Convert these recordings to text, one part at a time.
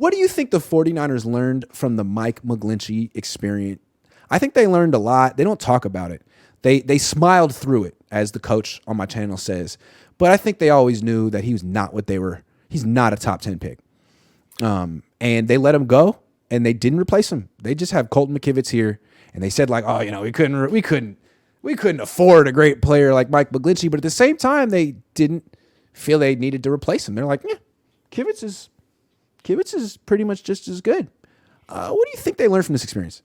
What do you think the 49ers learned from the Mike McGlinchey experience? I think they learned a lot. They don't talk about it. They smiled through it, as the coach on my channel says. But I think they always knew that he was not what they were. He's not a top 10 pick. And they let him go, and they didn't replace him. They just have Colton McKivitz here, and they said like, oh, we couldn't afford a great player like Mike McGlinchey. But at the same time, they didn't feel they needed to replace him. They're like, yeah, Kivitz is pretty much just as good. What do you think they learned from this experience?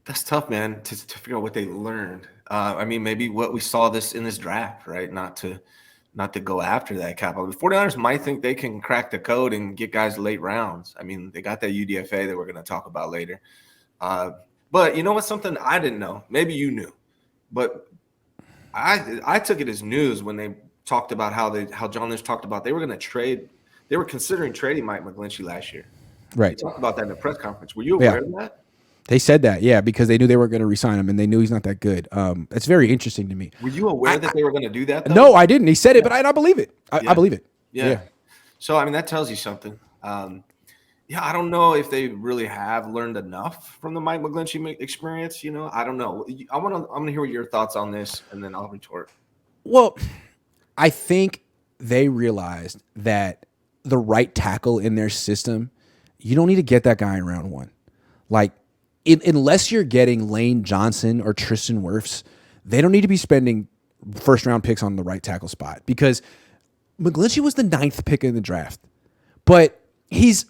That's tough, man, to figure out what they learned. I mean, maybe what we saw in this draft, right? Not to go after that capital. The 49ers might think they can crack the code and get guys late rounds. I mean, they got that UDFA that we're going to talk about later. But you know what's something I didn't know? Maybe you knew. But I took it as news when they talked about how John Lynch talked about they were going to trade. They were considering trading Mike McGlinchey last year. Right. They talked about that in the press conference. Were you aware of that? They said that, yeah, because they knew they weren't going to re-sign him, and they knew he's not that good. It's very interesting to me. Were you aware that they were going to do that, though? No, I didn't. He said it, but I believe it. I believe it. Yeah. So, I mean, that tells you something. I don't know if they really have learned enough from the Mike McGlinchey experience. I don't know. I'm gonna hear your thoughts on this, and then I'll retort. Well, I think they realized that the right tackle in their system, you don't need to get that guy in round one. Like, unless you're getting Lane Johnson or Tristan Wirfs, they don't need to be spending first-round picks on the right tackle spot, because McGlinchey was the 9th pick in the draft. But he's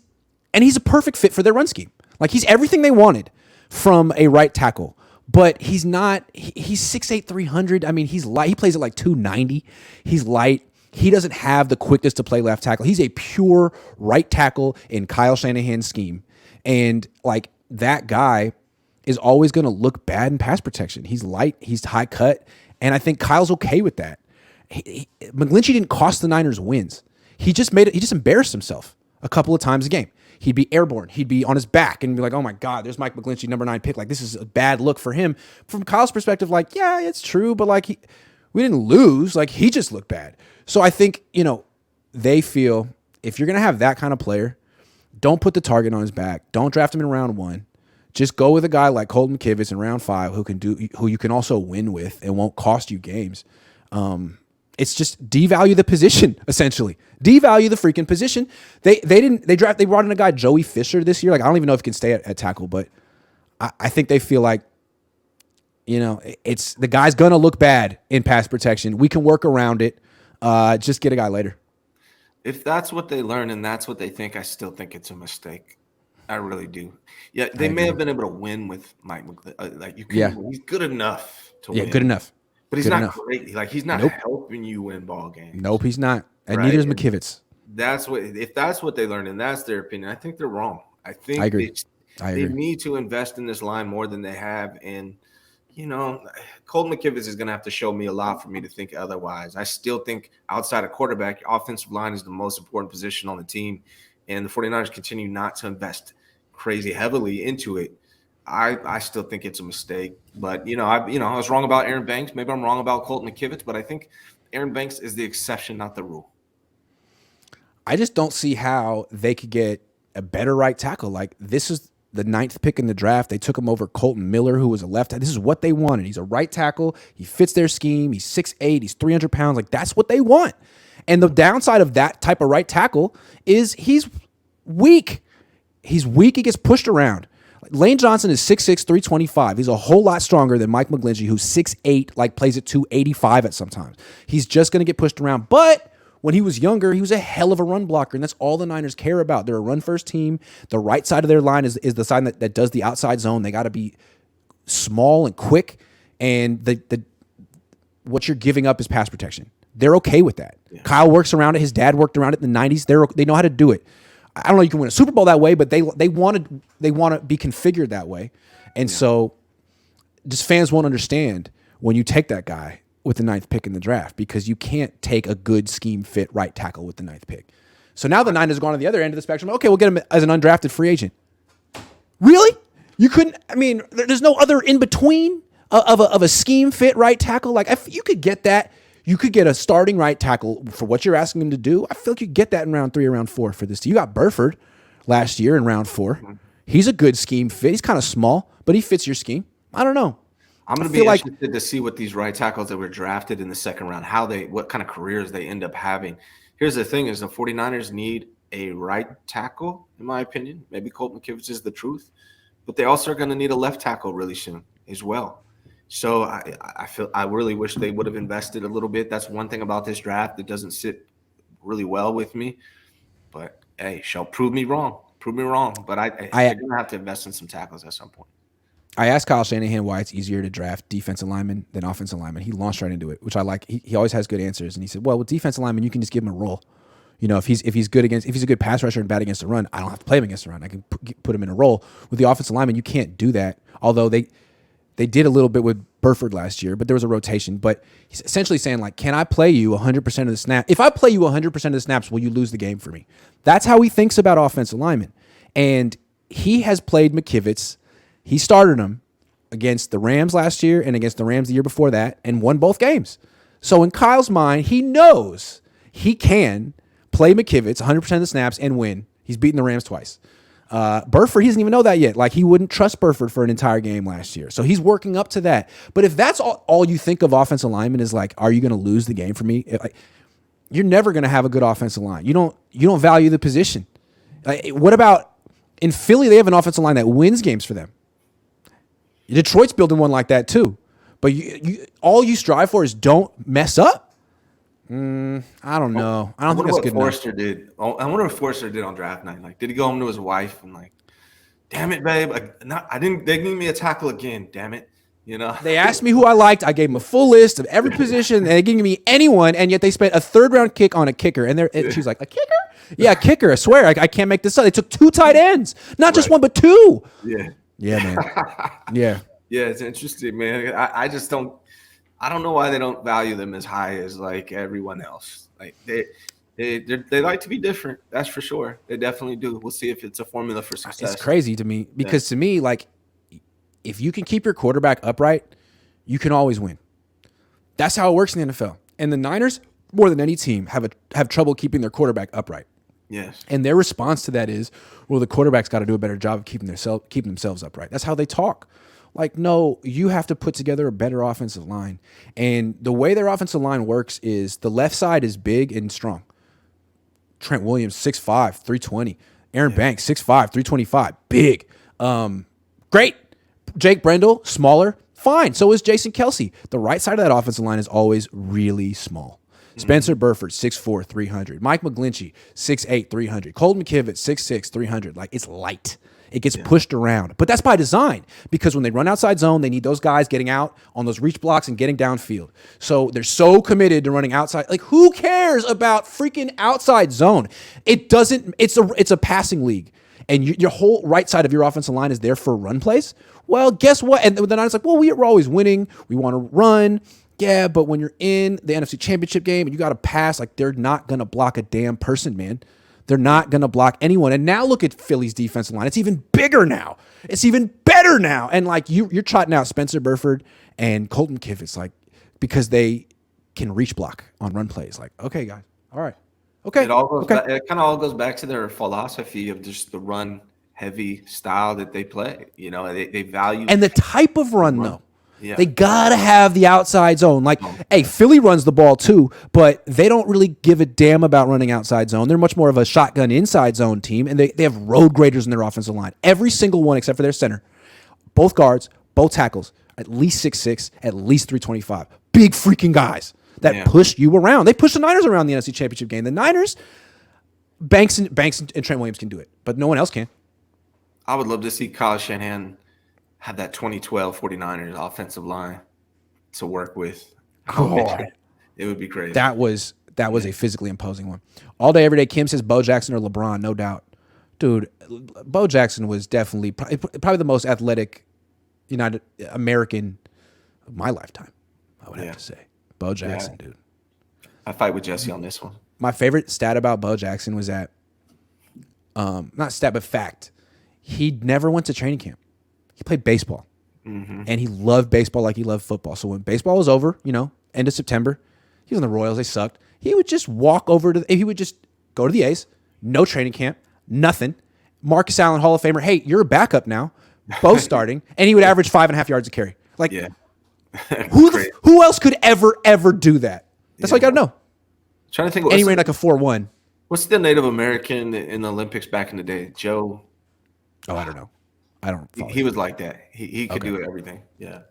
a perfect fit for their run scheme. Like, he's everything they wanted from a right tackle. But he's not – he's 6'8", 300. I mean, he's light. He plays at like 290. He's light. He doesn't have the quickness to play left tackle. He's a pure right tackle in Kyle Shanahan's scheme. And, like, that guy is always going to look bad in pass protection. He's light. He's high cut. And I think Kyle's okay with that. McGlinchey didn't cost the Niners wins. He just embarrassed himself a couple of times a game. He'd be airborne. He'd be on his back and be like, oh my God, there's Mike McGlinchey, number 9 pick. Like, this is a bad look for him. From Kyle's perspective, like, yeah, it's true, but like we didn't lose. Like, he just looked bad. So I think, they feel if you're going to have that kind of player, don't put the target on his back. Don't draft him in round 1. Just go with a guy like Colton McKivitz in round 5 who you can also win with and won't cost you games. It's just devalue the position, essentially. Devalue the freaking position. They brought in a guy, Joey Fisher, this year. Like, I don't even know if he can stay at tackle, but I think they feel like, it's the guy's gonna look bad in pass protection. We can work around it. Just get a guy later. If that's what they learn and that's what they think, I still think it's a mistake. I really do. Yeah, they may have been able to win with Mike McGlinchey. He's good enough to win. Yeah, good enough. But he's not great. Like, he's not helping you win ball games. Nope, he's not. And neither is McKivitz. If that's what they learned and that's their opinion, I think they're wrong. I agree. They need to invest in this line more than they have. And, Colton McKivitz is going to have to show me a lot for me to think otherwise. I still think outside of quarterback, offensive line is the most important position on the team. And the 49ers continue not to invest crazy heavily into it. I still think it's a mistake, but I was wrong about Aaron Banks. Maybe I'm wrong about Colton McKivitz, but I think Aaron Banks is the exception, not the rule. I just don't see how they could get a better right tackle. Like, this is the 9th pick in the draft. They took him over Colton Miller, who was a left tackle. This is what they wanted. He's a right tackle. He fits their scheme. He's 6'8". He's 300 pounds. Like, that's what they want. And the downside of that type of right tackle is he's weak. He's weak. He gets pushed around. Lane Johnson is 6'6", 325. He's a whole lot stronger than Mike McGlinchey, who's 6'8", like plays at 285 at sometimes. He's just going to get pushed around. But when he was younger, he was a hell of a run blocker, and that's all the Niners care about. They're a run-first team. The right side of their line is the side that does the outside zone. They got to be small and quick, and what you're giving up is pass protection. They're okay with that. Yeah. Kyle works around it. His dad worked around it in the 90s. They know how to do it. I don't know you can win a Super Bowl that way, but they want to be configured that way. And so just fans won't understand when you take that guy with the 9th pick in the draft, because you can't take a good scheme fit right tackle with the 9th pick. So now the Niners gone to the other end of the spectrum. Okay, we'll get him as an undrafted free agent. Really? You couldn't? I mean, there's no other in between of a scheme fit right tackle. Like, if you could get that, You could get a starting right tackle for what you're asking him to do. I feel like you get that in round 3 or round 4 for this team. You got Burford last year in round 4. He's a good scheme fit. He's kind of small, but he fits your scheme. I don't know. I'm going to be interested to see what these right tackles that were drafted in the second round, what kind of careers they end up having. Here's the thing is the 49ers need a right tackle, in my opinion. Maybe Colt McKivitz is the truth, but they also are going to need a left tackle really soon as well. So I really wish they would have invested a little bit. That's one thing about this draft that doesn't sit really well with me. But hey, shall prove me wrong. Prove me wrong. But they're going to have to invest in some tackles at some point. I asked Kyle Shanahan why it's easier to draft defensive linemen than offensive linemen. He launched right into it, which I like. He always has good answers. And he said, well, with defensive linemen, you can just give him a role. You know, if he's a good pass rusher and bad against the run, I don't have to play him against the run. I can put him in a role. With the offensive lineman, you can't do that. Although they did a little bit with Burford last year, but there was a rotation. But he's essentially saying, like, can I play you 100% of the snap? If I play you 100% of the snaps, will you lose the game for me? That's how he thinks about offensive linemen. And he has played McKivitz. He started him against the Rams last year and against the Rams the year before that and won both games. So in Kyle's mind, he knows he can play McKivitz 100% of the snaps and win. He's beaten the Rams twice. Burford, he doesn't even know that yet. Like, he wouldn't trust Burford for an entire game last year. So he's working up to that. But if that's all you think of offensive lineman is like, are you going to lose the game for me? You're never going to have a good offensive line. You don't value the position. What about in Philly? They have an offensive line that wins games for them. Detroit's building one like that too. But all you strive for is don't mess up. I don't know. I don't think that's good enough. I wonder what Forrester did on draft night. Like, did he go home to his wife and like, damn it, babe, they need me a tackle again. Damn it. You know, they asked me who I liked. I gave them a full list of every position, and they gave me anyone, and yet they spent a 3rd-round kick on a kicker. And she's like, a kicker? Yeah, a kicker. I swear, I can't make this up. They took 2 tight ends, not just one, but 2. Yeah, man. Yeah, it's interesting, man. I just don't. I don't know why they don't value them as high as like everyone else. Like they like to be different. That's for sure. They definitely do. We'll see if it's a formula for success. It's crazy to me because to me, like, if you can keep your quarterback upright, you can always win. That's how it works in the NFL. And the Niners, more than any team, have trouble keeping their quarterback upright. Yes. And their response to that is, well, the quarterback's got to do a better job of keeping themselves upright. That's how they talk. Like, no, you have to put together a better offensive line. And the way their offensive line works is the left side is big and strong. Trent Williams, 6'5", 320. Aaron Banks, 6'5", 325. Big. Great. Jake Brendel, smaller. Fine. So is Jason Kelsey. The right side of that offensive line is always really small. Spencer Burford, 6'4", 300. Mike McGlinchey, 6'8", 300. Colt McKivitz, 6'6", 300. Like, it's light. It gets pushed around. But that's by design because when they run outside zone, they need those guys getting out on those reach blocks and getting downfield. So they're so committed to running outside. Like, who cares about freaking outside zone? It doesn't. It's a passing league. And your whole right side of your offensive line is there for run plays. Well, guess what? And then I was like, well, we're always winning. We want to run. Yeah, but when you're in the NFC Championship game and you got to pass, like, they're not going to block a damn person, man. They're not going to block anyone. And now look at Philly's defensive line. It's even bigger now. It's even better now. And, like, you're trotting out Spencer Burford and Colton Kivitz, like, because they can reach block on run plays. Like, okay, guys. All right. Okay. It kind of all goes back to their philosophy of just the run heavy style that they play. You know, they value. And the type of run. Though. Yeah. They got to have the outside zone. Like, hey, Philly runs the ball too, but they don't really give a damn about running outside zone. They're much more of a shotgun inside zone team, and they have road graders in their offensive line. Every single one except for their center. Both guards, both tackles, at least 6'6", at least 325. Big freaking guys that push you around. They push the Niners around the NFC Championship game. The Niners, Banks and Trent Williams can do it, but no one else can. I would love to see Kyle Shanahan have that 2012 49ers offensive line to work with. It would be crazy. That was a physically imposing one. All day, every day, Kim says Bo Jackson or LeBron, no doubt. Dude, Bo Jackson was definitely probably the most athletic United American of my lifetime, I would have to say. Bo Jackson, dude. I fight with Jesse on this one. My favorite stat about Bo Jackson was that, not stat, but fact, he never went to training camp. He played baseball, and he loved baseball like he loved football. So when baseball was over, end of September, He was on the Royals. They sucked. He would just walk over to. He would just go to the A's. No training camp. Nothing. Marcus Allen, Hall of Famer. Hey, you're a backup now. Both starting, and he would average 5.5 yards a carry. Like, yeah. who else could ever do that? That's all you got to know. Trying to think. And he ran like a 4.1. What's the Native American in the Olympics back in the day? Joe. Oh, I don't know. I don't. He was like that. He could do everything. Yeah.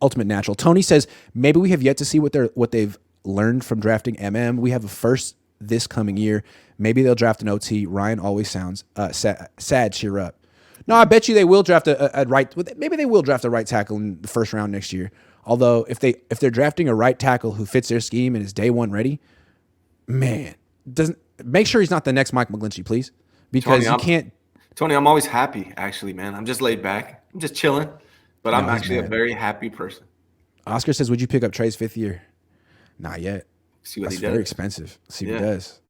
Ultimate natural. Tony says maybe we have yet to see what they've learned from drafting We have a first this coming year. Maybe they'll draft an OT. Ryan always sounds sad. Cheer up. No, I bet you they will draft a right. Maybe they will draft a right tackle in the first round next year. Although if they're drafting a right tackle who fits their scheme and is day one ready, man, make sure he's not the next Mike McGlinchey, please, because you can't. Tony, I'm always happy, actually, man. I'm just laid back. I'm just chilling, but I'm actually a very happy person. Oscar says, would you pick up Trey's 5th year? Not yet. See what That's he does. very expensive. See what he does.